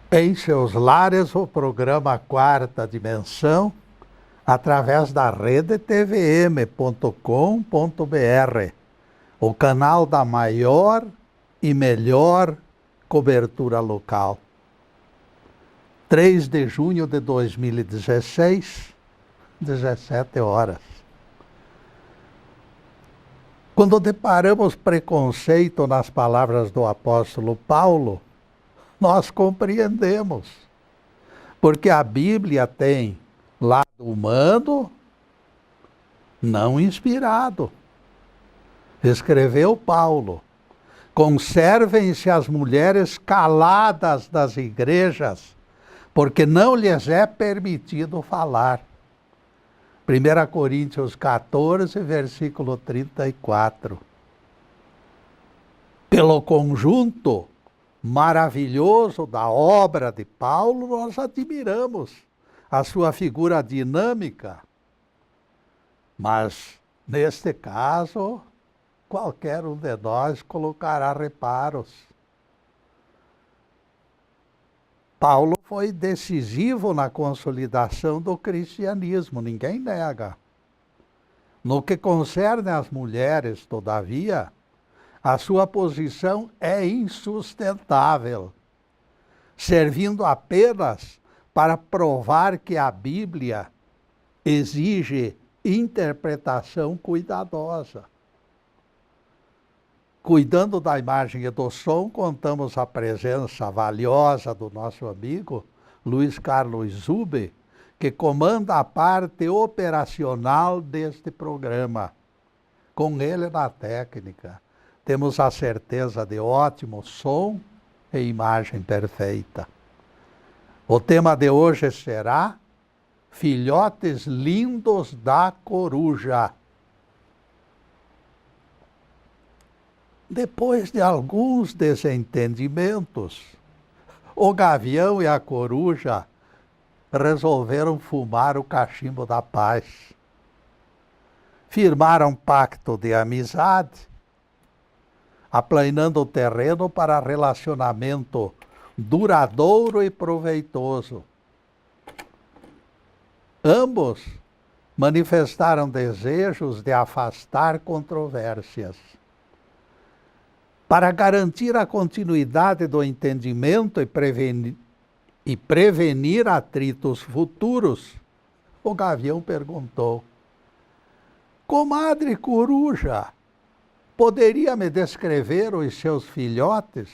Em seus lares, o programa Quarta Dimensão, através da rede tvm.com.br, o canal da maior e melhor cobertura local. 3 de junho de 2016, 17 horas. Quando deparamos preconceito nas palavras do apóstolo Paulo, nós compreendemos, porque a Bíblia tem lado humano, não inspirado. Escreveu Paulo: conservem-se as mulheres caladas das igrejas, porque não lhes é permitido falar. 1 Coríntios 14, versículo 34. Pelo conjunto maravilhoso da obra de Paulo, nós admiramos a sua figura dinâmica. Mas, neste caso, qualquer um de nós colocará reparos. Paulo foi decisivo na consolidação do cristianismo, ninguém nega. No que concerne às mulheres, todavia, a sua posição é insustentável, servindo apenas para provar que a Bíblia exige interpretação cuidadosa. Cuidando da imagem e do som, contamos a presença valiosa do nosso amigo Luiz Carlos Zube, que comanda a parte operacional deste programa. Com ele na técnica, temos a certeza de ótimo som e imagem perfeita. O tema de hoje será Filhotes Lindos da Coruja. Depois de alguns desentendimentos, o gavião e a coruja resolveram fumar o cachimbo da paz. Firmaram pacto de amizade, aplanando o terreno para relacionamento duradouro e proveitoso. Ambos manifestaram desejos de afastar controvérsias. Para garantir a continuidade do entendimento e prevenir atritos futuros, o gavião perguntou: comadre coruja, poderia me descrever os seus filhotes?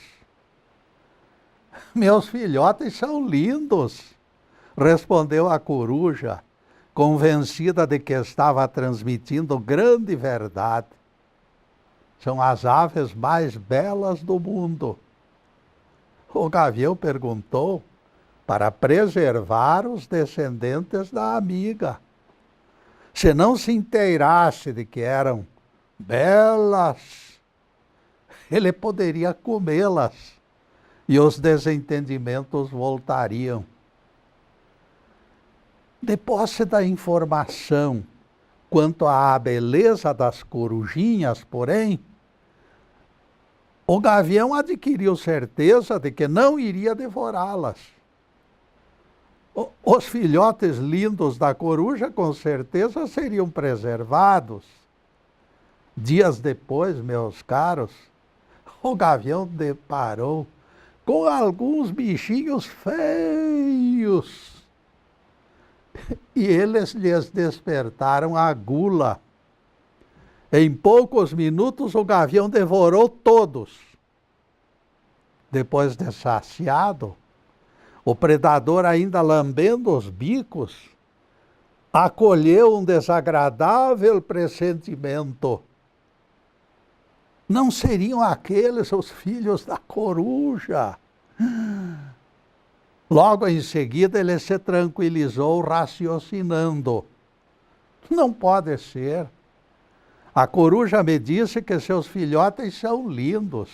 Meus filhotes são lindos, respondeu a coruja, convencida de que estava transmitindo grande verdade. São as aves mais belas do mundo. O gavião perguntou para preservar os descendentes da amiga. Se não se inteirasse de que eram belas, ele poderia comê-las e os desentendimentos voltariam. De posse da informação quanto à beleza das corujinhas, porém, o gavião adquiriu certeza de que não iria devorá-las. Os filhotes lindos da coruja, com certeza, seriam preservados. Dias depois, meus caros, o gavião deparou com alguns bichinhos feios. E eles lhes despertaram a gula. Em poucos minutos, o gavião devorou todos. Depois de saciado, o predador, ainda lambendo os bicos, acolheu um desagradável pressentimento. Não seriam aqueles os filhos da coruja? Logo em seguida ele se tranquilizou raciocinando. Não pode ser. A coruja me disse que seus filhotes são lindos.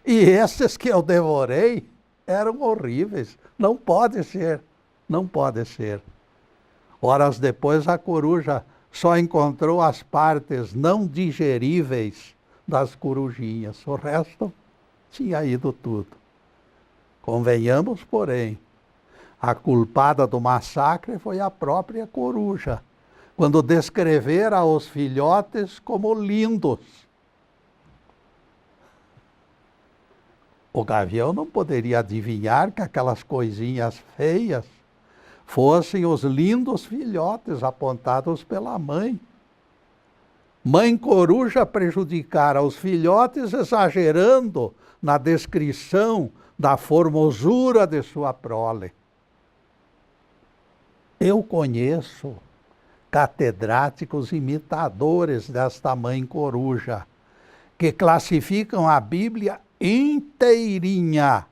E esses que eu devorei eram horríveis. Não pode ser. Não pode ser. Horas depois a coruja só encontrou as partes não digeríveis das corujinhas. O resto tinha ido tudo. Convenhamos, porém, a culpada do massacre foi a própria coruja, quando descrevera os filhotes como lindos. O gavião não poderia adivinhar que aquelas coisinhas feias fossem os lindos filhotes apontados pela mãe. Mãe coruja prejudicara os filhotes exagerando na descrição da formosura de sua prole. Eu conheço catedráticos imitadores desta mãe coruja, que classificam a Bíblia inteirinha,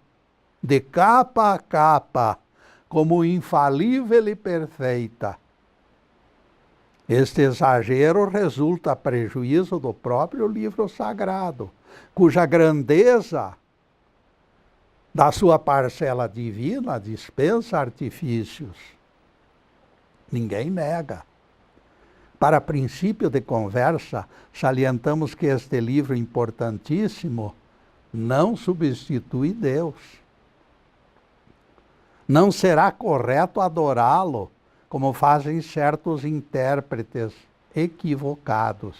de capa a capa, como infalível e perfeita. Este exagero resulta a prejuízo do próprio livro sagrado, cuja grandeza da sua parcela divina dispensa artifícios. Ninguém nega. Para princípio de conversa, salientamos que este livro importantíssimo não substitui Deus. Não será correto adorá-lo, como fazem certos intérpretes equivocados.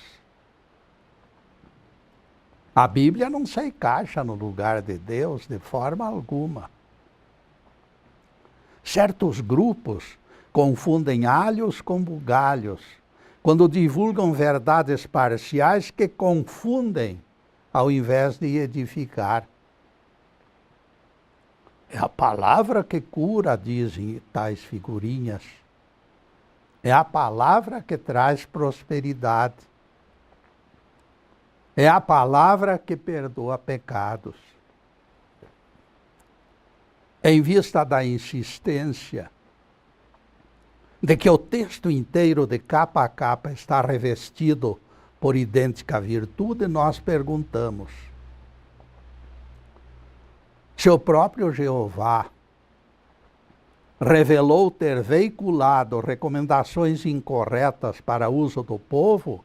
A Bíblia não se encaixa no lugar de Deus de forma alguma. Certos grupos confundem alhos com bugalhos, quando divulgam verdades parciais que confundem, ao invés de edificar. É a palavra que cura, dizem tais figurinhas. É a palavra que traz prosperidade. É a palavra que perdoa pecados. Em vista da insistência de que o texto inteiro de capa a capa está revestido por idêntica virtude, nós perguntamos: se o próprio Jeová revelou ter veiculado recomendações incorretas para uso do povo,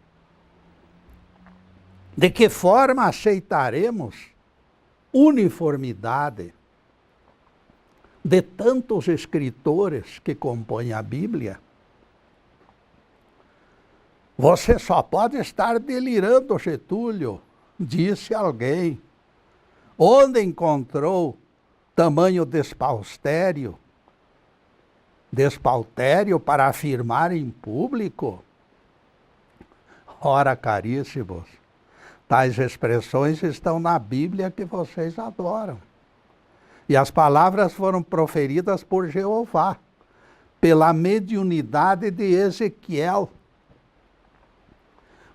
de que forma aceitaremos uniformidade de tantos escritores que compõem a Bíblia? Você só pode estar delirando, Getúlio, disse alguém. Onde encontrou tamanho despautério para afirmar em público? Ora, caríssimos, tais expressões estão na Bíblia que vocês adoram. E as palavras foram proferidas por Jeová, pela mediunidade de Ezequiel.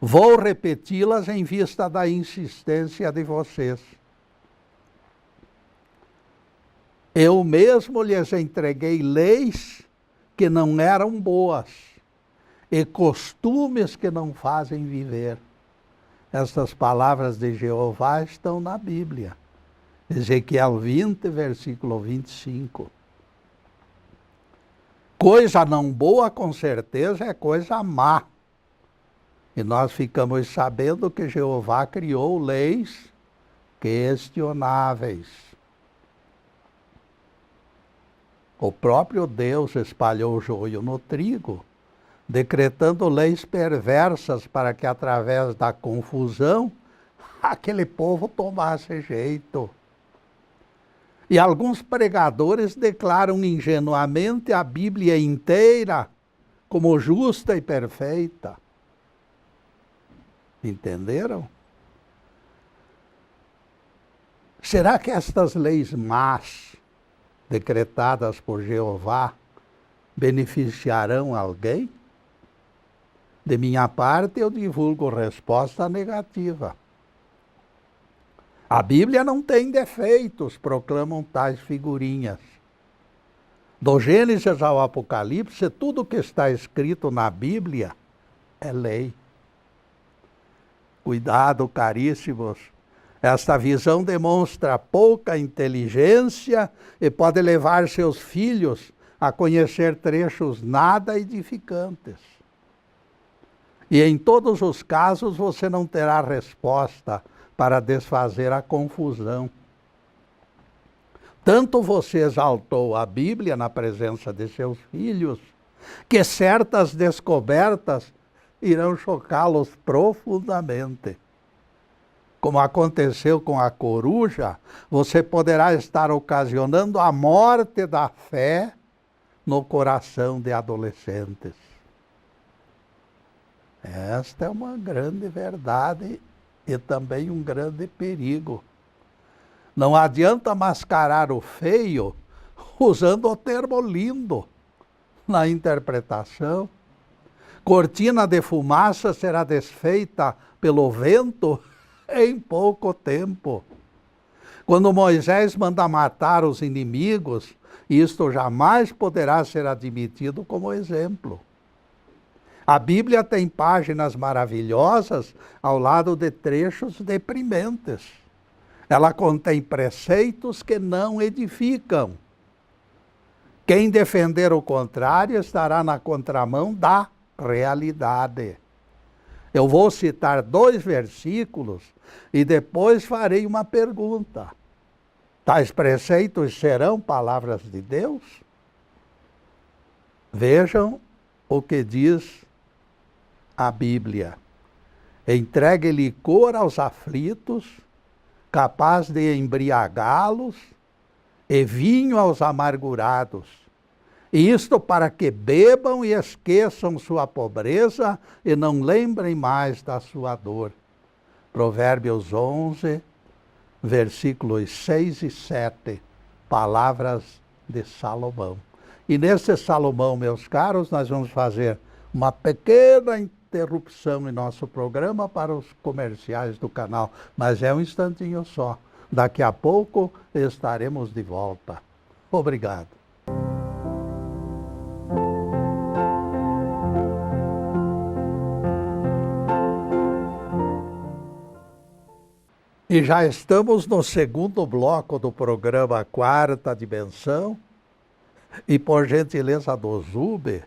Vou repeti-las em vista da insistência de vocês. Eu mesmo lhes entreguei leis que não eram boas e costumes que não fazem viver. Estas palavras de Jeová estão na Bíblia. Ezequiel 20, versículo 25. Coisa não boa, com certeza, é coisa má. E nós ficamos sabendo que Jeová criou leis questionáveis. O próprio Deus espalhou o joio no trigo, decretando leis perversas para que, através da confusão, aquele povo tomasse jeito. E alguns pregadores declaram ingenuamente a Bíblia inteira como justa e perfeita. Entenderam? Será que estas leis más, decretadas por Jeová, beneficiarão alguém? De minha parte, eu divulgo resposta negativa. A Bíblia não tem defeitos, proclamam tais figurinhas. Do Gênesis ao Apocalipse, tudo que está escrito na Bíblia é lei. Cuidado, caríssimos. Esta visão demonstra pouca inteligência e pode levar seus filhos a conhecer trechos nada edificantes. E em todos os casos você não terá resposta para desfazer a confusão. Tanto você exaltou a Bíblia na presença de seus filhos, que certas descobertas irão chocá-los profundamente. Como aconteceu com a coruja, você poderá estar ocasionando a morte da fé no coração de adolescentes. Esta é uma grande verdade e também um grande perigo. Não adianta mascarar o feio usando o termo lindo na interpretação. Cortina de fumaça será desfeita pelo vento em pouco tempo. Quando Moisés manda matar os inimigos, isto jamais poderá ser admitido como exemplo. A Bíblia tem páginas maravilhosas ao lado de trechos deprimentes. Ela contém preceitos que não edificam. Quem defender o contrário estará na contramão da realidade. Eu vou citar 2 versículos e depois farei uma pergunta. Tais preceitos serão palavras de Deus? Vejam o que diz a Bíblia. Entregue licor aos aflitos, capaz de embriagá-los, e vinho aos amargurados. Isto para que bebam e esqueçam sua pobreza e não lembrem mais da sua dor. Provérbios 11, versículos 6 e 7, palavras de Salomão. E nesse Salomão, meus caros, nós vamos fazer uma pequena interrupção em nosso programa para os comerciais do canal, mas é um instantinho só. Daqui a pouco estaremos de volta. Obrigado. E já estamos no segundo bloco do programa Quarta Dimensão. E por gentileza do Zube,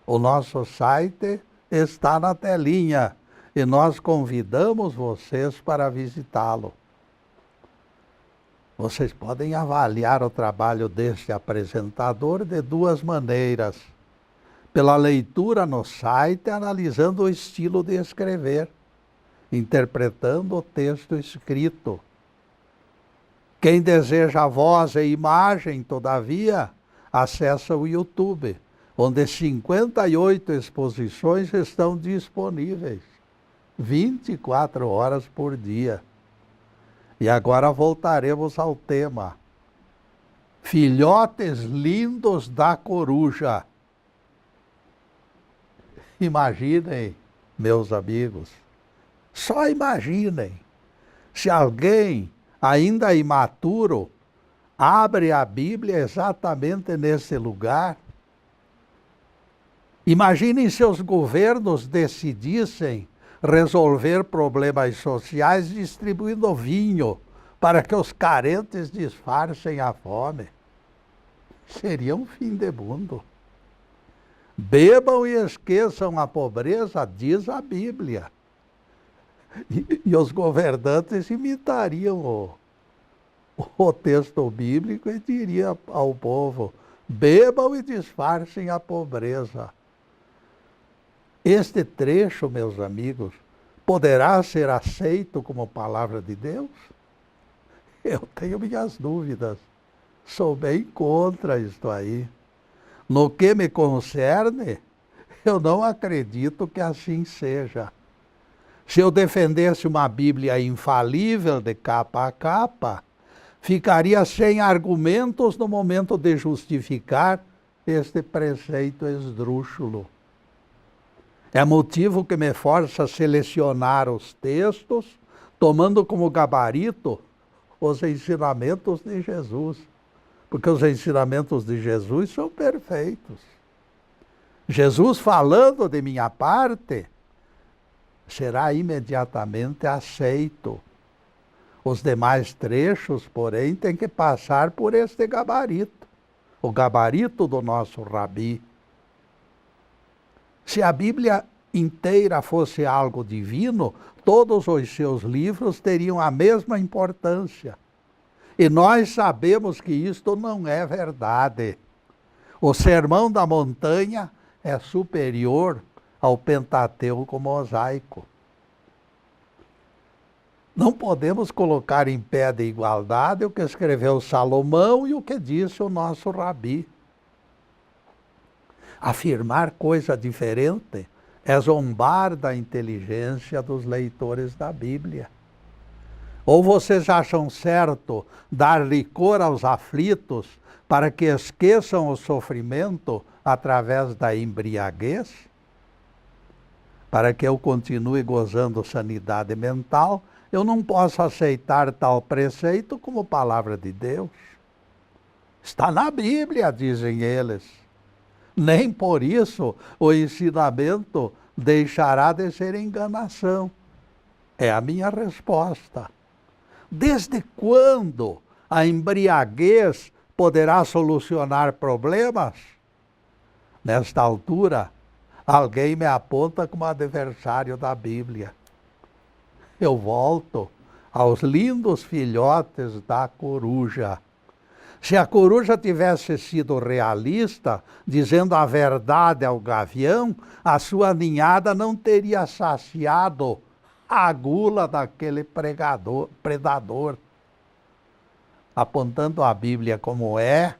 o nosso site está na telinha e nós convidamos vocês para visitá-lo. Vocês podem avaliar o trabalho deste apresentador de 2 maneiras. Pela leitura no site, analisando o estilo de escrever, interpretando o texto escrito. Quem deseja voz e imagem, todavia, acessa o YouTube, onde 58 exposições estão disponíveis, 24 horas por dia. E agora voltaremos ao tema. Filhotes lindos da coruja. Imaginem, meus amigos, só imaginem, se alguém ainda imaturo abre a Bíblia exatamente nesse lugar. Imaginem se os governos decidissem resolver problemas sociais distribuindo vinho para que os carentes disfarcem a fome. Seria um fim de mundo. Bebam e esqueçam a pobreza, diz a Bíblia. E os governantes imitariam o texto bíblico e diriam ao povo: bebam e disfarcem a pobreza. Este trecho, meus amigos, poderá ser aceito como palavra de Deus? Eu tenho minhas dúvidas. Sou bem contra isto aí. No que me concerne, eu não acredito que assim seja. Se eu defendesse uma Bíblia infalível de capa a capa, ficaria sem argumentos no momento de justificar este preceito esdrúxulo. É motivo que me força a selecionar os textos, tomando como gabarito os ensinamentos de Jesus, porque os ensinamentos de Jesus são perfeitos. Jesus falando de minha parte, será imediatamente aceito. Os demais trechos, porém, têm que passar por este gabarito, o gabarito do nosso Rabi. Se a Bíblia inteira fosse algo divino, todos os seus livros teriam a mesma importância. E nós sabemos que isto não é verdade. O Sermão da Montanha é superior ao Pentateuco mosaico. Não podemos colocar em pé de igualdade o que escreveu Salomão e o que disse o nosso Rabi. Afirmar coisa diferente é zombar da inteligência dos leitores da Bíblia. Ou vocês acham certo dar licor aos aflitos para que esqueçam o sofrimento através da embriaguez? Para que eu continue gozando sanidade mental, eu não posso aceitar tal preceito como palavra de Deus. Está na Bíblia, dizem eles. Nem por isso o ensinamento deixará de ser enganação. É a minha resposta. Desde quando a embriaguez poderá solucionar problemas? Nesta altura, alguém me aponta como adversário da Bíblia. Eu volto aos lindos filhotes da coruja. Se a coruja tivesse sido realista, dizendo a verdade ao gavião, a sua ninhada não teria saciado a gula daquele predador. Apontando a Bíblia como é,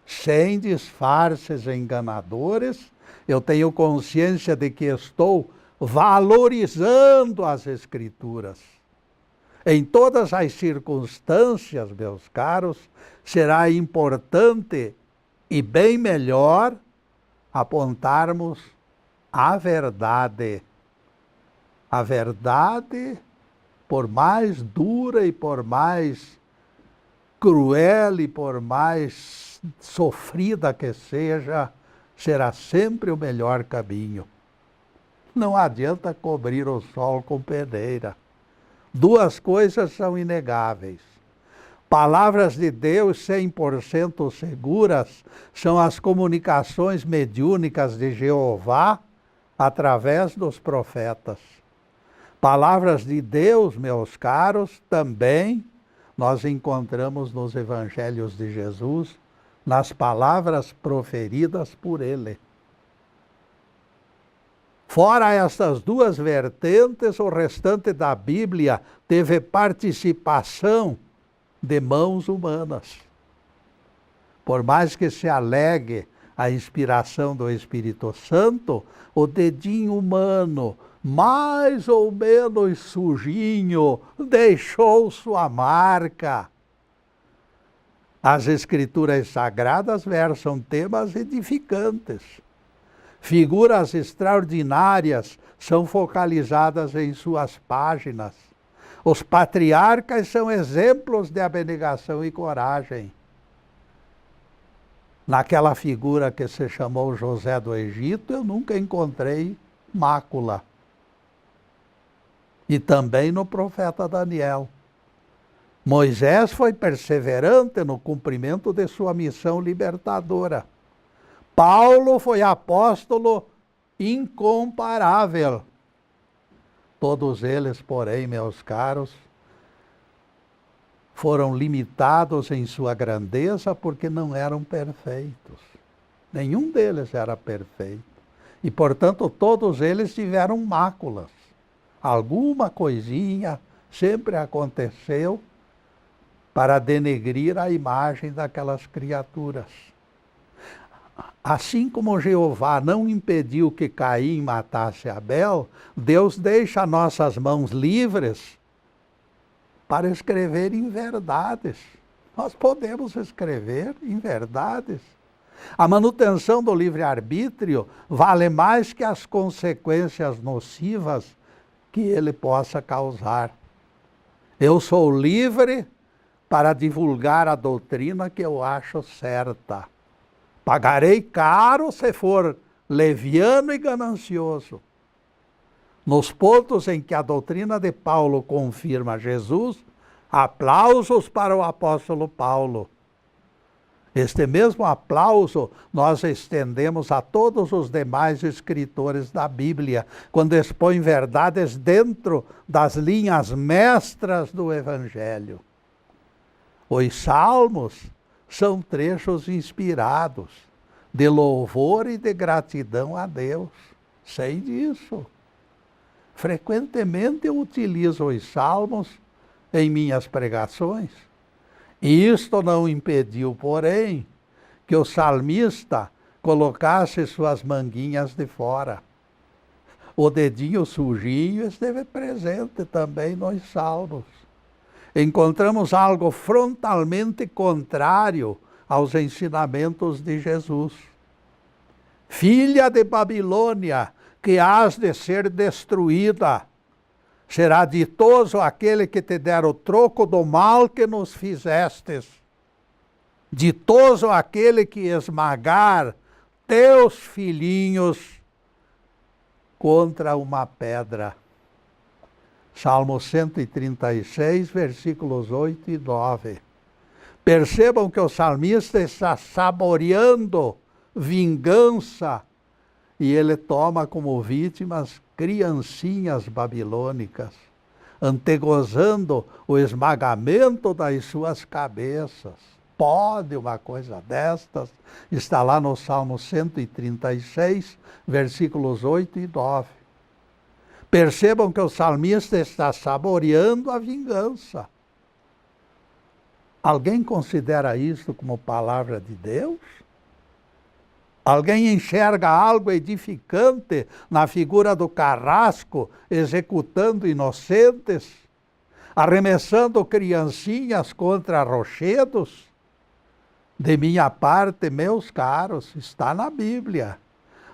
sem disfarces enganadores, eu tenho consciência de que estou valorizando as Escrituras. Em todas as circunstâncias, meus caros, será importante e bem melhor apontarmos a verdade. A verdade, por mais dura e por mais cruel e por mais sofrida que seja, será sempre o melhor caminho. Não adianta cobrir o sol com peneira. Duas coisas são inegáveis. Palavras de Deus 100% seguras são as comunicações mediúnicas de Jeová através dos profetas. Palavras de Deus, meus caros, também nós encontramos nos evangelhos de Jesus, nas palavras proferidas por ele. Fora estas duas vertentes, o restante da Bíblia teve participação de mãos humanas. Por mais que se alegue a inspiração do Espírito Santo, o dedinho humano, mais ou menos sujinho, deixou sua marca. As Escrituras Sagradas versam temas edificantes. Figuras extraordinárias são focalizadas em suas páginas. Os patriarcas são exemplos de abnegação e coragem. Naquela figura que se chamou José do Egito, eu nunca encontrei mácula. E também no profeta Daniel. Moisés foi perseverante no cumprimento de sua missão libertadora. Paulo foi apóstolo incomparável. Todos eles, porém, meus caros, foram limitados em sua grandeza porque não eram perfeitos. Nenhum deles era perfeito. E, portanto, todos eles tiveram máculas. Alguma coisinha sempre aconteceu para denegrir a imagem daquelas criaturas. Assim como Jeová não impediu que Caim matasse Abel, Deus deixa nossas mãos livres para escrever em verdades. Nós podemos escrever em verdades. A manutenção do livre-arbítrio vale mais que as consequências nocivas que ele possa causar. Eu sou livre para divulgar a doutrina que eu acho certa. Pagarei caro se for leviano e ganancioso. Nos pontos em que a doutrina de Paulo confirma Jesus, aplausos para o apóstolo Paulo. Este mesmo aplauso nós estendemos a todos os demais escritores da Bíblia, quando expõem verdades dentro das linhas mestras do Evangelho. Os salmos são trechos inspirados de louvor e de gratidão a Deus. Sei disso. Frequentemente eu utilizo os salmos em minhas pregações. E isto não impediu, porém, que o salmista colocasse suas manguinhas de fora. O dedinho sujinho esteve presente também nos salmos. Encontramos algo frontalmente contrário aos ensinamentos de Jesus. Filha de Babilônia, que hás de ser destruída, será ditoso aquele que te der o troco do mal que nos fizestes. Ditoso aquele que esmagar teus filhinhos contra uma pedra. Salmo 136, versículos 8 e 9. Percebam que o salmista está saboreando vingança e ele toma como vítimas criancinhas babilônicas, antegozando o esmagamento das suas cabeças. Pode uma coisa destas? Está lá no Salmo 136, versículos 8 e 9. Percebam que o salmista está saboreando a vingança. Alguém considera isto como palavra de Deus? Alguém enxerga algo edificante na figura do carrasco executando inocentes, arremessando criancinhas contra rochedos? De minha parte, meus caros, está na Bíblia,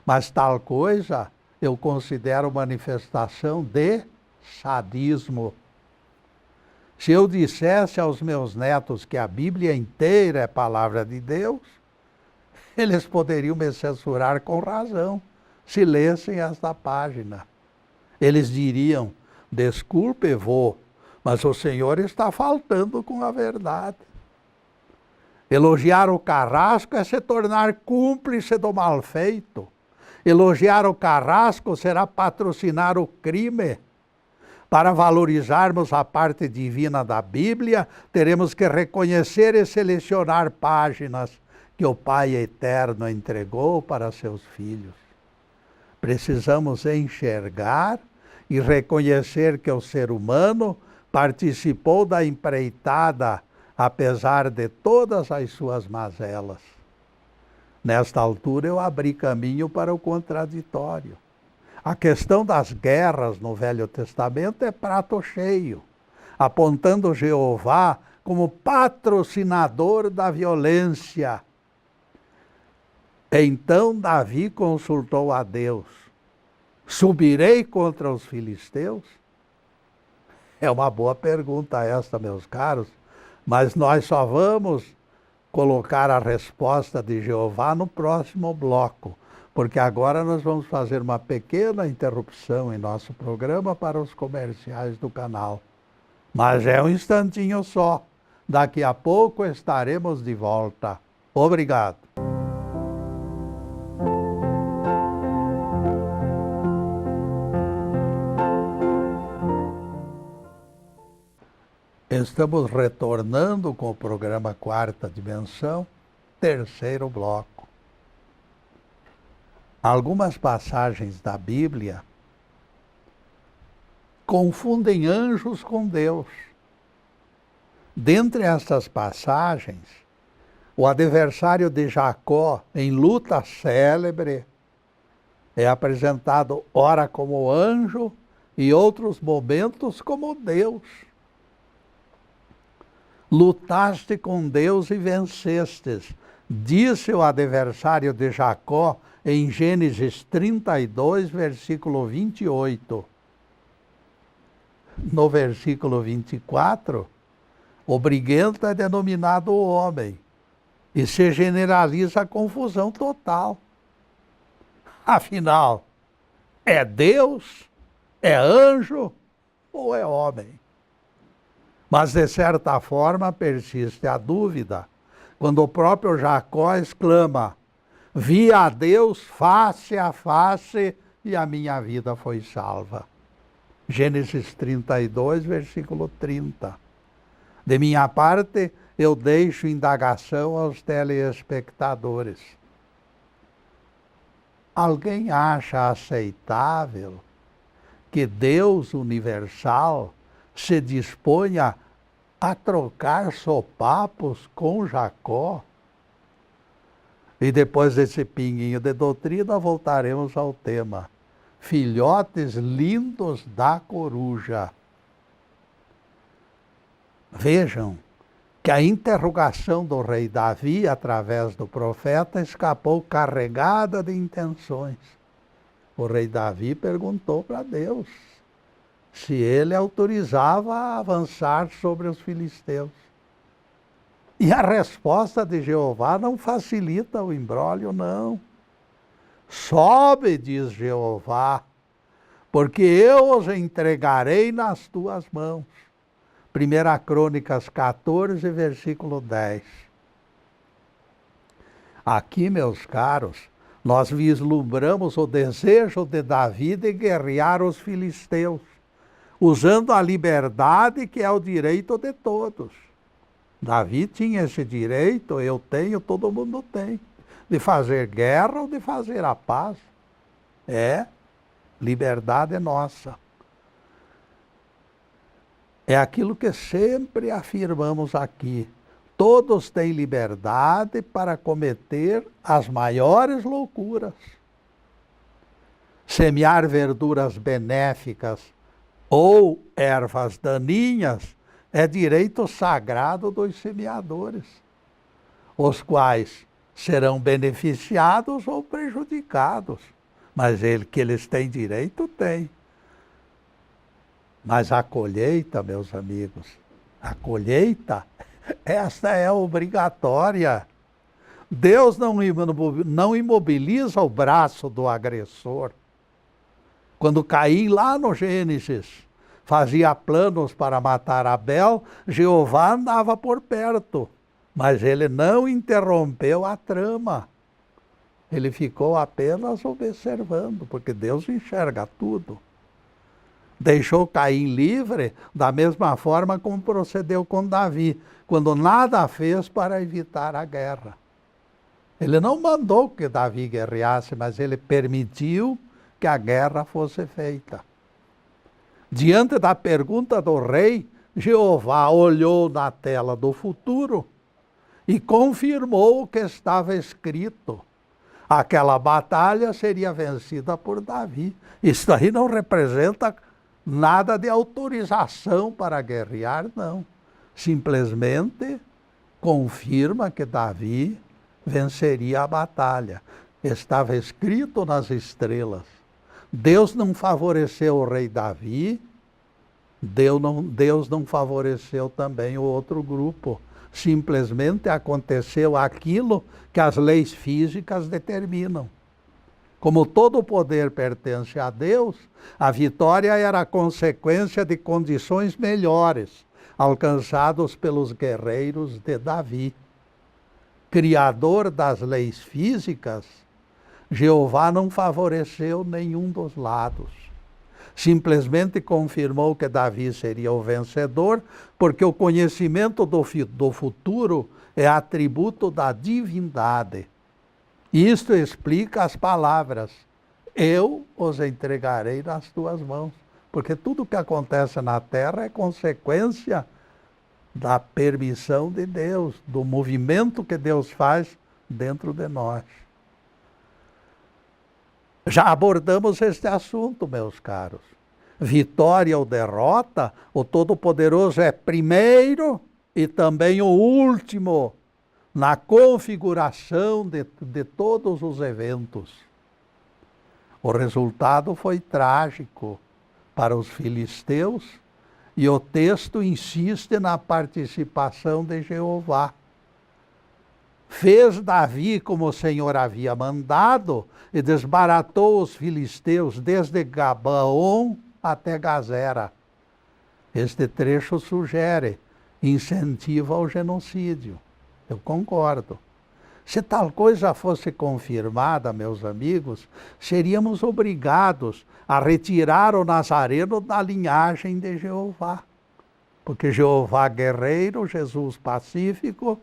mas tal coisa eu considero manifestação de sadismo. Se eu dissesse aos meus netos que a Bíblia inteira é palavra de Deus, eles poderiam me censurar com razão, se lessem esta página. Eles diriam, desculpe, vô, mas o senhor está faltando com a verdade. Elogiar o carrasco é se tornar cúmplice do mal feito. Elogiar o carrasco será patrocinar o crime. Para valorizarmos a parte divina da Bíblia, teremos que reconhecer e selecionar páginas que o Pai Eterno entregou para seus filhos. Precisamos enxergar e reconhecer que o ser humano participou da empreitada, apesar de todas as suas mazelas. Nesta altura eu abri caminho para o contraditório. A questão das guerras no Velho Testamento é prato cheio, apontando Jeová como patrocinador da violência. Então Davi consultou a Deus: subirei contra os filisteus? É uma boa pergunta esta, meus caros, mas nós só vamos colocar a resposta de Jeová no próximo bloco, porque agora nós vamos fazer uma pequena interrupção em nosso programa para os comerciais do canal. Mas é um instantinho só. Daqui a pouco estaremos de volta. Obrigado. Estamos retornando com o programa Quarta Dimensão, terceiro bloco. Algumas passagens da Bíblia confundem anjos com Deus. Dentre estas passagens, o adversário de Jacó, em luta célebre, é apresentado ora como anjo e outros momentos como Deus. Lutaste com Deus e vencestes, disse o adversário de Jacó em Gênesis 32, versículo 28. No versículo 24, O briguento é denominado homem. E se generaliza a confusão total. Afinal, é Deus, é anjo ou é homem? Mas, de certa forma, persiste a dúvida, quando o próprio Jacó exclama: vi a Deus face a face e a minha vida foi salva. Gênesis 32, versículo 30. De minha parte, eu deixo indagação aos telespectadores. Alguém acha aceitável que Deus universal se disponha a trocar sopapos com Jacó? E depois desse pinguinho de doutrina, voltaremos ao tema. Filhotes lindos da coruja. Vejam que a interrogação do rei Davi, através do profeta, escapou carregada de intenções. O rei Davi perguntou para Deus se ele autorizava a avançar sobre os filisteus. E a resposta de Jeová não facilita o imbróglio, não. Sobe, diz Jeová, porque eu os entregarei nas tuas mãos. 1 Crônicas 14, versículo 10. Aqui, meus caros, nós vislumbramos o desejo de Davi de guerrear os filisteus, usando a liberdade que é o direito de todos. Davi tinha esse direito, eu tenho, todo mundo tem, de fazer guerra ou de fazer a paz. Liberdade é nossa. É aquilo que sempre afirmamos aqui. Todos têm liberdade para cometer as maiores loucuras. Semear verduras benéficas ou ervas daninhas é direito sagrado dos semeadores, os quais serão beneficiados ou prejudicados. Mas que eles têm direito, têm. Mas a colheita, meus amigos, a colheita, esta é obrigatória. Deus não imobiliza o braço do agressor. Quando Caim, lá no Gênesis, fazia planos para matar Abel, Jeová andava por perto, mas ele não interrompeu a trama. Ele ficou apenas observando, porque Deus enxerga tudo. Deixou Caim livre, da mesma forma como procedeu com Davi, quando nada fez para evitar a guerra. Ele não mandou que Davi guerreasse, mas ele permitiu que a guerra fosse feita. Diante da pergunta do rei, Jeová olhou na tela do futuro e confirmou o que estava escrito. Aquela batalha seria vencida por Davi. Isso aí não representa nada de autorização para guerrear, não. Simplesmente confirma que Davi venceria a batalha. Estava escrito nas estrelas. Deus não favoreceu o rei Davi, Deus não favoreceu também o outro grupo. Simplesmente aconteceu aquilo que as leis físicas determinam. Como todo o poder pertence a Deus, a vitória era a consequência de condições melhores, alcançados pelos guerreiros de Davi. Criador das leis físicas, Jeová não favoreceu nenhum dos lados. Simplesmente confirmou que Davi seria o vencedor, porque o conhecimento do futuro é atributo da divindade. Isto explica as palavras: eu os entregarei nas tuas mãos. Porque tudo que acontece na terra é consequência da permissão de Deus, do movimento que Deus faz dentro de nós. Já abordamos este assunto, meus caros. Vitória ou derrota, o Todo-Poderoso é primeiro e também o último na configuração de todos os eventos. O resultado foi trágico para os filisteus E o texto insiste na participação de Jeová. Fez Davi como o Senhor havia mandado e desbaratou os filisteus desde Gabaon até Gazera. Este trecho sugere, incentiva ao genocídio. Eu concordo. Se tal coisa fosse confirmada, meus amigos, seríamos obrigados a retirar o Nazareno da linhagem de Jeová. Porque Jeová guerreiro, Jesus pacífico,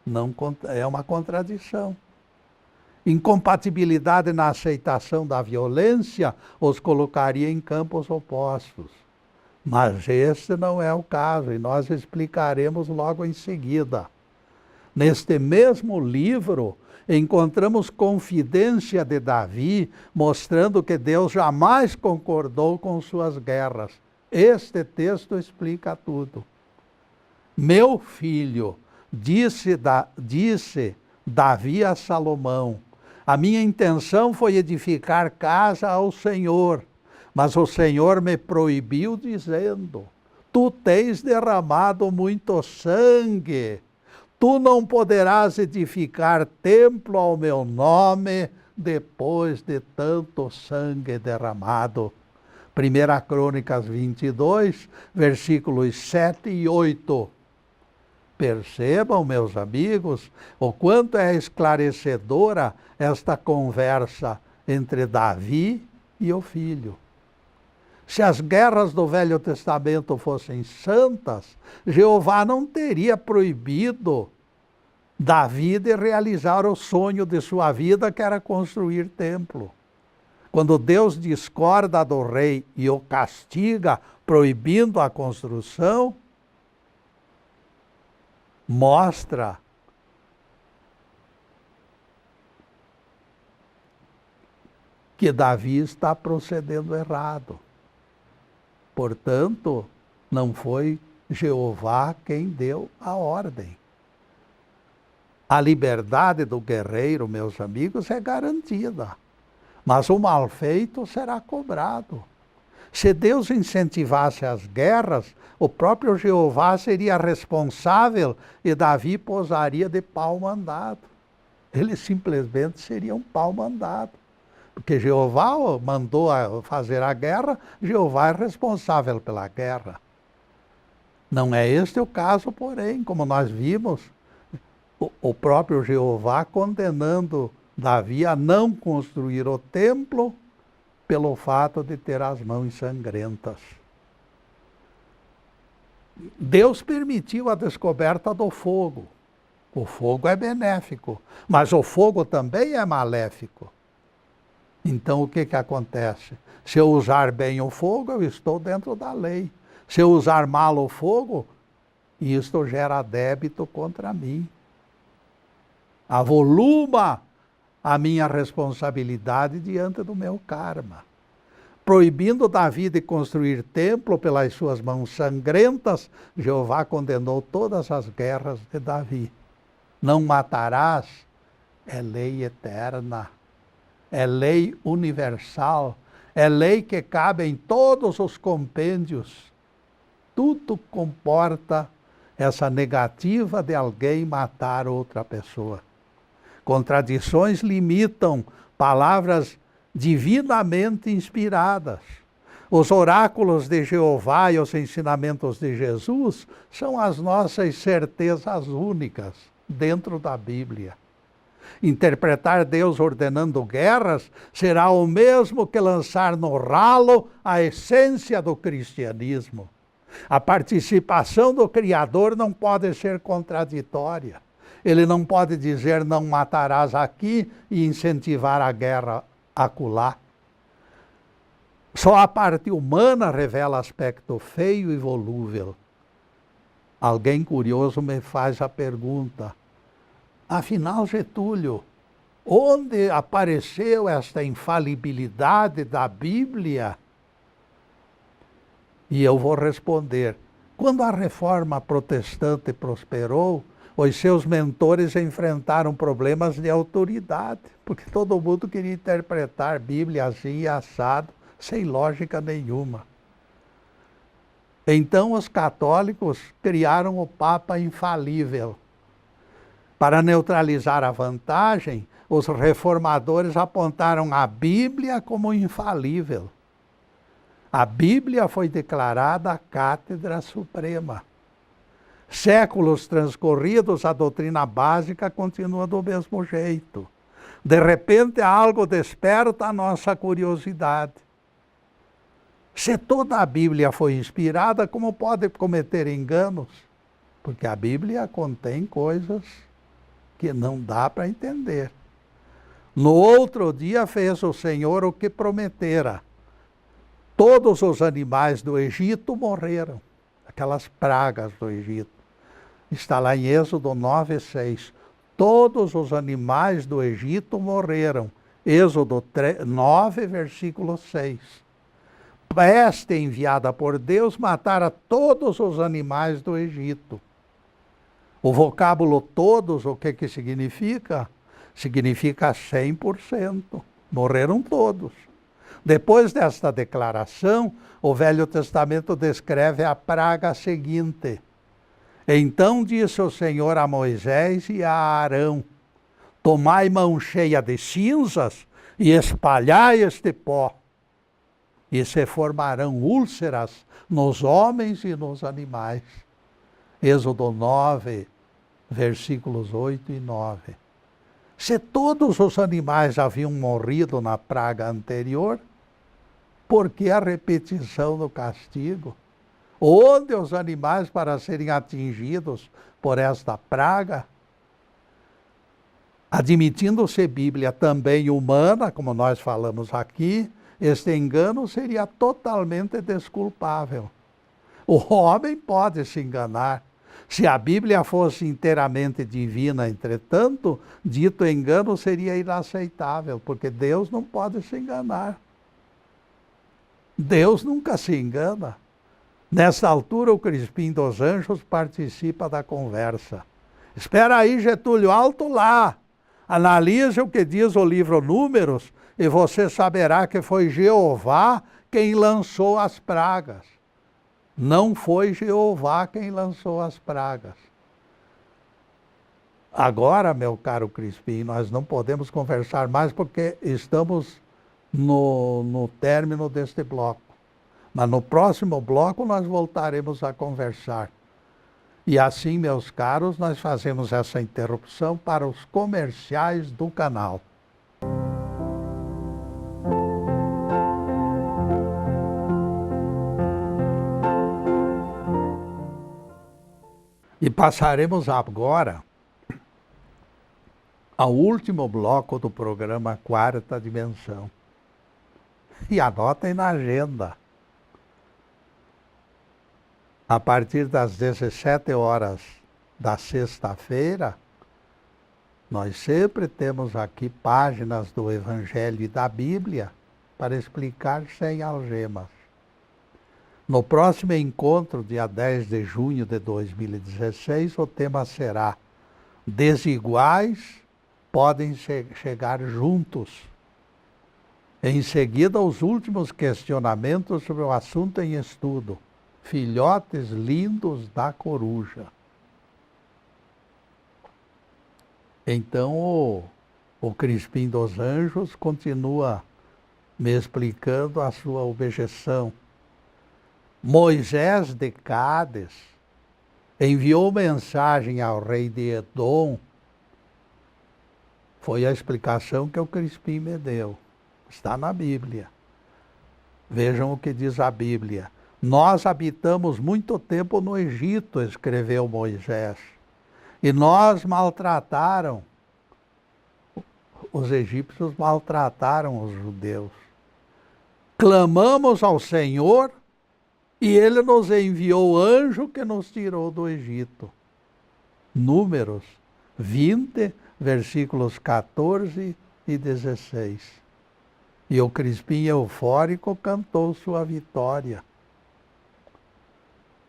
não é uma contradição. Incompatibilidade na aceitação da violência os colocaria em campos opostos. Mas este não é o caso, e nós explicaremos logo em seguida. Neste mesmo livro, encontramos confidência de Davi, mostrando que Deus jamais concordou com suas guerras. Este texto explica tudo. Meu filho, disse Davi a Salomão, a minha intenção foi edificar casa ao Senhor, mas o Senhor me proibiu dizendo, tu tens derramado muito sangue, tu não poderás edificar templo ao meu nome depois de tanto sangue derramado. 1 Crônicas 22, versículos 7 e 8. Percebam, meus amigos, o quanto é esclarecedora esta conversa entre Davi e o filho. Se as guerras do Velho Testamento fossem santas, Jeová não teria proibido Davi de realizar o sonho de sua vida, que era construir templo. Quando Deus discorda do rei e o castiga, proibindo a construção, mostra que Davi está procedendo errado. Portanto, não foi Jeová quem deu a ordem. A liberdade do guerreiro, meus amigos, é garantida, mas o mal feito será cobrado. Se Deus incentivasse as guerras, o próprio Jeová seria responsável e Davi posaria de pau mandado. Ele simplesmente seria um pau mandado. Porque Jeová mandou fazer a guerra, Jeová é responsável pela guerra. Não é este o caso, porém, como nós vimos, o próprio Jeová condenando Davi a não construir o templo pelo fato de ter as mãos sangrentas. Deus permitiu a descoberta do fogo. O fogo é benéfico, mas o fogo também é maléfico. Então o que acontece? Se eu usar bem o fogo, eu estou dentro da lei. Se eu usar mal o fogo, isto gera débito contra mim. Avoluma a minha responsabilidade diante do meu karma. Proibindo Davi de construir templo pelas suas mãos sangrentas, Jeová condenou todas as guerras de Davi. Não matarás é lei eterna, é lei universal, é lei que cabe em todos os compêndios. Tudo comporta essa negativa de alguém matar outra pessoa. Contradições limitam palavras divinamente inspiradas. Os oráculos de Jeová e os ensinamentos de Jesus são as nossas certezas únicas dentro da Bíblia. Interpretar Deus ordenando guerras será o mesmo que lançar no ralo a essência do cristianismo. A participação do Criador não pode ser contraditória. Ele não pode dizer não matarás aqui e incentivar a guerra acolá. Só a parte humana revela aspecto feio e volúvel. Alguém curioso me faz a pergunta, afinal, Getúlio, onde apareceu esta infalibilidade da Bíblia? E eu vou responder, quando a reforma protestante prosperou, os seus mentores enfrentaram problemas de autoridade, porque todo mundo queria interpretar a Bíblia assim, assado, sem lógica nenhuma. Então os católicos criaram o Papa infalível. Para neutralizar a vantagem, os reformadores apontaram a Bíblia como infalível. A Bíblia foi declarada a cátedra suprema. Séculos transcorridos, a doutrina básica continua do mesmo jeito. De repente, algo desperta a nossa curiosidade. Se toda a Bíblia foi inspirada, como pode cometer enganos? Porque a Bíblia contém coisas que não dá para entender. No outro dia fez o Senhor o que prometera. Todos os animais do Egito morreram. Aquelas pragas do Egito. Está lá em Êxodo 9:6. Todos os animais do Egito morreram. Êxodo 9, versículo 6. Peste enviada por Deus matara todos os animais do Egito. O vocábulo todos, o que significa? Significa 100%. Morreram todos. Depois desta declaração, o Velho Testamento descreve a praga seguinte. Então disse o Senhor a Moisés e a Arão: tomai mão cheia de cinzas e espalhai este pó, e se formarão úlceras nos homens e nos animais. Êxodo 9, versículos 8 e 9. Se todos os animais haviam morrido na praga anterior, por que a repetição do castigo? Onde os animais para serem atingidos por esta praga? Admitindo-se Bíblia também humana, como nós falamos aqui, este engano seria totalmente desculpável. O homem pode se enganar. Se a Bíblia fosse inteiramente divina, entretanto, dito engano seria inaceitável, porque Deus não pode se enganar. Deus nunca se engana. Nessa altura, o Crispim dos Anjos participa da conversa. Espera aí, Getúlio, alto lá. Analise o que diz o livro Números e você saberá que foi Jeová quem lançou as pragas. Não foi Jeová quem lançou as pragas. Agora, meu caro Crispim, nós não podemos conversar mais porque estamos no término deste bloco. Mas no próximo bloco nós voltaremos a conversar. E assim, meus caros, nós fazemos essa interrupção para os comerciais do canal. E passaremos agora ao último bloco do programa Quarta Dimensão. E anotem na agenda. A partir das 17 horas da sexta-feira, nós sempre temos aqui páginas do Evangelho e da Bíblia para explicar sem algemas. No próximo encontro, dia 10 de junho de 2016, o tema será Desiguais podem chegar juntos. Em seguida, os últimos questionamentos sobre o assunto em estudo. Filhotes lindos da coruja. Então o Crispim dos Anjos continua me explicando a sua objeção. Moisés de Cádiz enviou mensagem ao rei de Edom. Foi a explicação que o Crispim me deu. Está na Bíblia. Vejam o que diz a Bíblia. Nós habitamos muito tempo no Egito, escreveu Moisés, e os egípcios maltrataram os judeus. Clamamos ao Senhor e ele nos enviou anjo que nos tirou do Egito. Números 20, versículos 14 e 16. E o Crispim eufórico cantou sua vitória.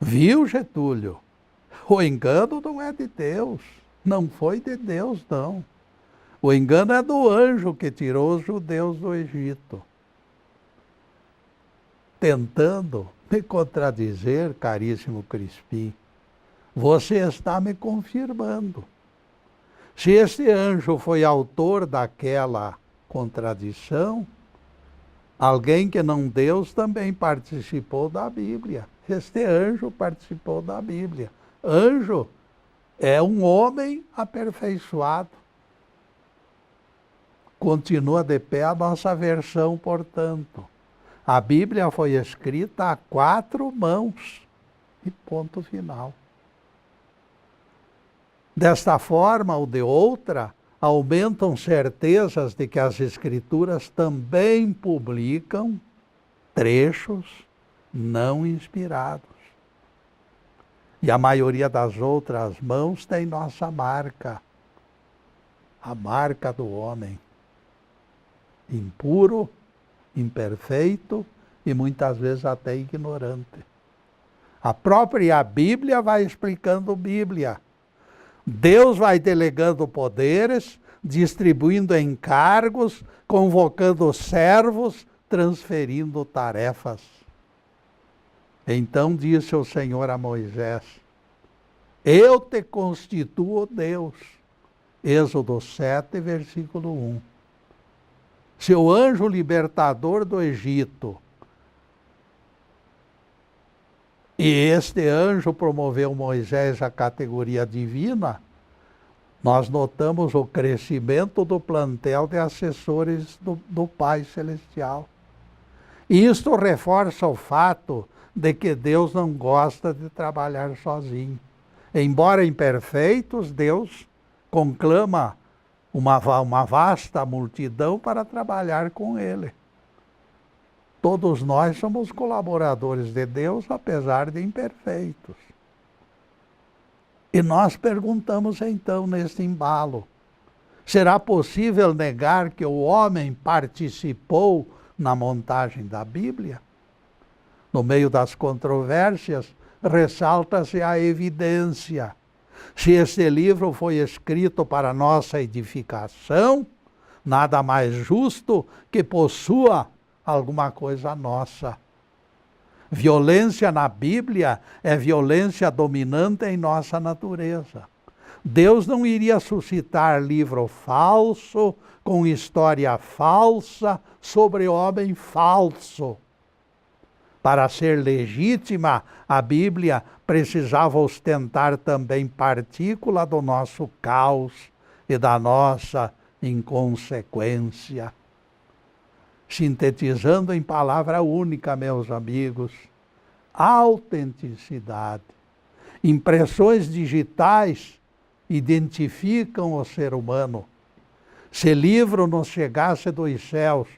Viu, Getúlio? O engano não é de Deus. Não foi de Deus, não. O engano é do anjo que tirou os judeus do Egito. tentando me contradizer, caríssimo Crispim. Você está me confirmando. Se este anjo foi autor daquela contradição, alguém que não Deus também participou da Bíblia. Este anjo participou da Bíblia. Anjo é um homem aperfeiçoado. Continua de pé a nossa versão, portanto. A Bíblia foi escrita a 4 mãos. E ponto final. Desta forma ou de outra, aumentam certezas de que as Escrituras também publicam trechos não inspirados. E a maioria das outras mãos tem nossa marca, a marca do homem. Impuro, imperfeito e muitas vezes até ignorante. A própria Bíblia vai explicando Bíblia. Deus vai delegando poderes, distribuindo encargos, convocando servos, transferindo tarefas. Então disse o Senhor a Moisés: eu te constituo Deus. Êxodo 7, versículo 1. Seu anjo libertador do Egito. E este anjo promoveu Moisés à categoria divina. Nós notamos o crescimento do plantel de assessores do Pai Celestial. E isto reforça o fato de que Deus não gosta de trabalhar sozinho. Embora imperfeitos, Deus conclama uma vasta multidão para trabalhar com Ele. Todos nós somos colaboradores de Deus, apesar de imperfeitos. E nós perguntamos então neste embalo: será possível negar que o homem participou na montagem da Bíblia? No meio das controvérsias, ressalta-se a evidência. Se este livro foi escrito para nossa edificação, nada mais justo que possua alguma coisa nossa. Violência na Bíblia é violência dominante em nossa natureza. Deus não iria suscitar livro falso, com história falsa, sobre homem falso. Para ser legítima, a Bíblia precisava ostentar também partícula do nosso caos e da nossa inconsequência. Sintetizando em palavra única, meus amigos, autenticidade. Impressões digitais identificam o ser humano. Se livro nos chegasse dos céus,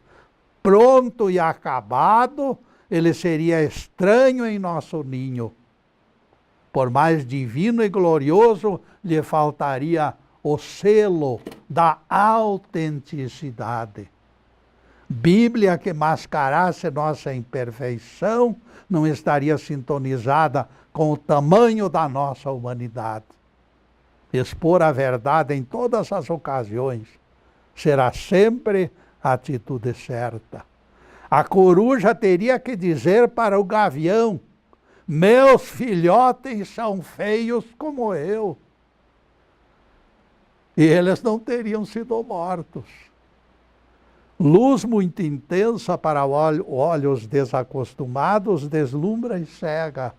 pronto e acabado, ele seria estranho em nosso ninho. Por mais divino e glorioso, lhe faltaria o selo da autenticidade. Bíblia que mascarasse nossa imperfeição não estaria sintonizada com o tamanho da nossa humanidade. Expor a verdade em todas as ocasiões será sempre a atitude certa. A coruja teria que dizer para o gavião: meus filhotes são feios como eu. E eles não teriam sido mortos. Luz muito intensa para olhos desacostumados deslumbra e cega.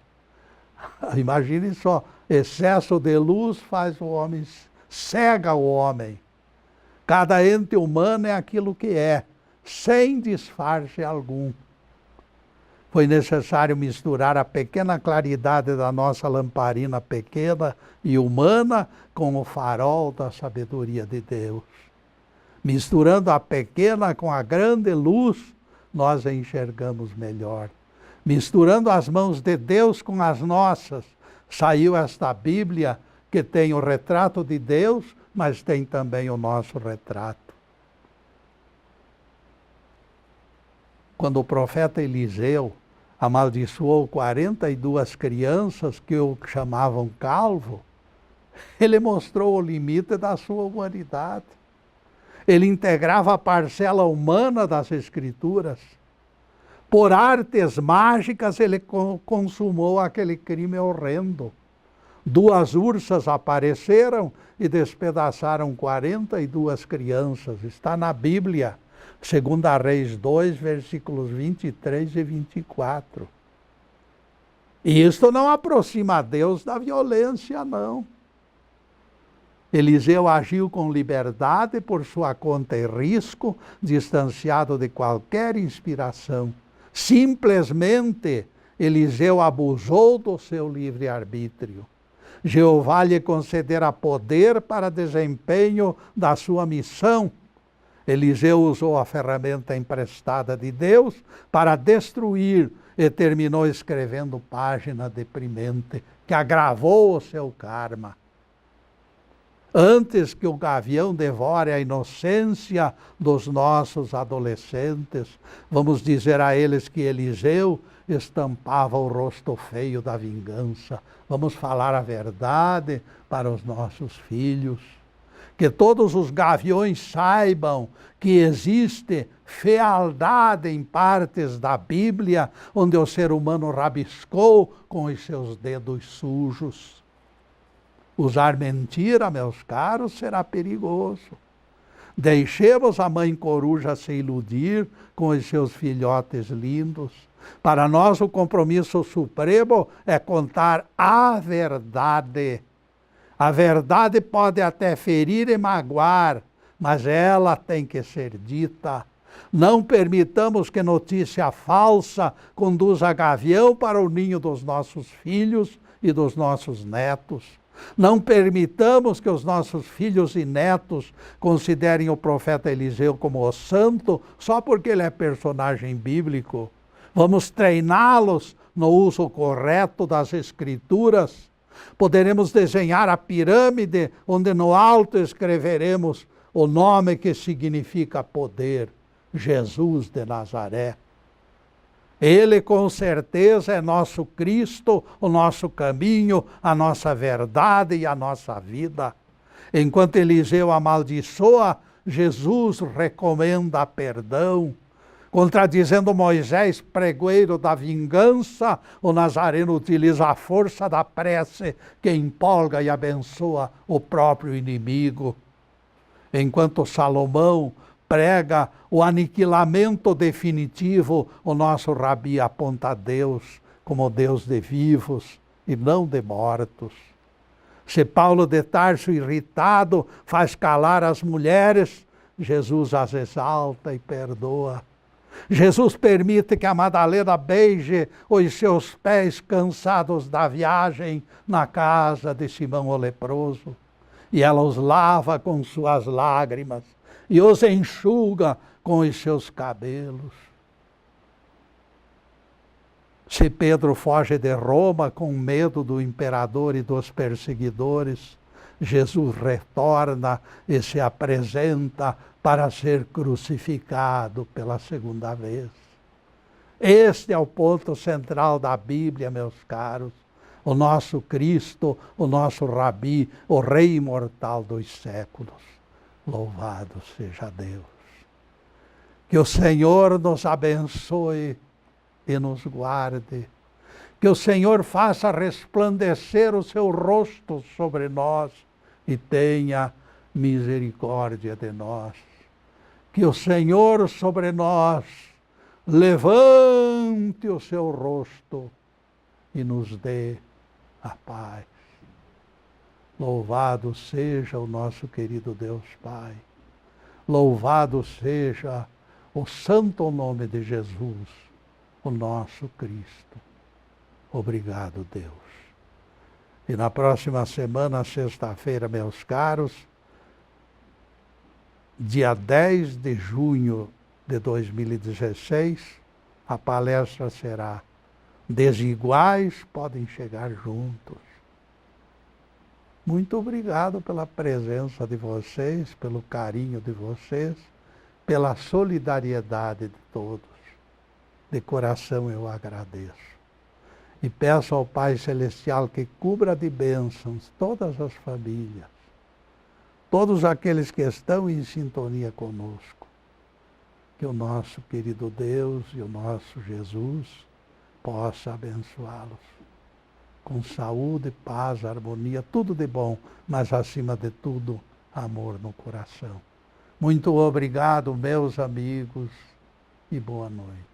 Imagine só, excesso de luz faz o homem, cega o homem. Cada ente humano é aquilo que é, sem disfarce algum. Foi necessário misturar a pequena claridade da nossa lamparina pequena e humana com o farol da sabedoria de Deus. Misturando a pequena com a grande luz, nós a enxergamos melhor. Misturando as mãos de Deus com as nossas, saiu esta Bíblia que tem o retrato de Deus, mas tem também o nosso retrato. Quando o profeta Eliseu amaldiçoou 42 crianças que o chamavam calvo, ele mostrou o limite da sua humanidade. Ele integrava a parcela humana das Escrituras. Por artes mágicas, ele consumou aquele crime horrendo. 2 ursas apareceram e despedaçaram 42 crianças. Está na Bíblia, 2 Reis 2, versículos 23 e 24. E isto não aproxima a Deus da violência, não. Eliseu agiu com liberdade por sua conta e risco, distanciado de qualquer inspiração. Simplesmente, Eliseu abusou do seu livre-arbítrio. Jeová lhe concedera poder para desempenho da sua missão. Eliseu usou a ferramenta emprestada de Deus para destruir e terminou escrevendo página deprimente que agravou o seu karma. Antes que o gavião devore a inocência dos nossos adolescentes, vamos dizer a eles que Eliseu estampava o rosto feio da vingança. Vamos falar a verdade para os nossos filhos. Que todos os gaviões saibam que existe fealdade em partes da Bíblia, onde o ser humano rabiscou com os seus dedos sujos. Usar mentira, meus caros, será perigoso. Deixemos a mãe coruja se iludir com os seus filhotes lindos. Para nós, o compromisso supremo é contar a verdade. A verdade pode até ferir e magoar, mas ela tem que ser dita. Não permitamos que notícia falsa conduza gavião para o ninho dos nossos filhos e dos nossos netos. Não permitamos que os nossos filhos e netos considerem o profeta Eliseu como o santo só porque ele é personagem bíblico. Vamos treiná-los no uso correto das Escrituras. Poderemos desenhar a pirâmide onde no alto escreveremos o nome que significa poder, Jesus de Nazaré. Ele com certeza é nosso Cristo, o nosso caminho, a nossa verdade e a nossa vida. Enquanto Eliseu amaldiçoa, Jesus recomenda perdão. Contradizendo Moisés, pregoeiro da vingança, o Nazareno utiliza a força da prece que empolga e abençoa o próprio inimigo. Enquanto Salomão prega o aniquilamento definitivo, o nosso rabi aponta a Deus como Deus de vivos e não de mortos. Se Paulo de Tarso, irritado, faz calar as mulheres, Jesus as exalta e perdoa. Jesus permite que a Madalena beije os seus pés cansados da viagem na casa de Simão o leproso, e ela os lava com suas lágrimas e os enxuga com os seus cabelos. Se Pedro foge de Roma com medo do imperador e dos perseguidores, Jesus retorna e se apresenta para ser crucificado pela segunda vez. Este é o ponto central da Bíblia, meus caros. O nosso Cristo, o nosso Rabi, o Rei imortal dos séculos. Louvado seja Deus. Que o Senhor nos abençoe e nos guarde. Que o Senhor faça resplandecer o seu rosto sobre nós e tenha misericórdia de nós. Que o Senhor sobre nós levante o seu rosto e nos dê a paz. Louvado seja o nosso querido Deus Pai. Louvado seja o santo nome de Jesus, o nosso Cristo. Obrigado, Deus. E na próxima semana, sexta-feira, meus caros, dia 10 de junho de 2016, a palestra será Desiguais Podem Chegar Juntos. Muito obrigado pela presença de vocês, pelo carinho de vocês, pela solidariedade de todos. De coração eu agradeço. E peço ao Pai Celestial que cubra de bênçãos todas as famílias, todos aqueles que estão em sintonia conosco. Que o nosso querido Deus e o nosso Jesus possa abençoá-los com saúde, paz, harmonia, tudo de bom, mas acima de tudo, amor no coração. Muito obrigado, meus amigos, e boa noite.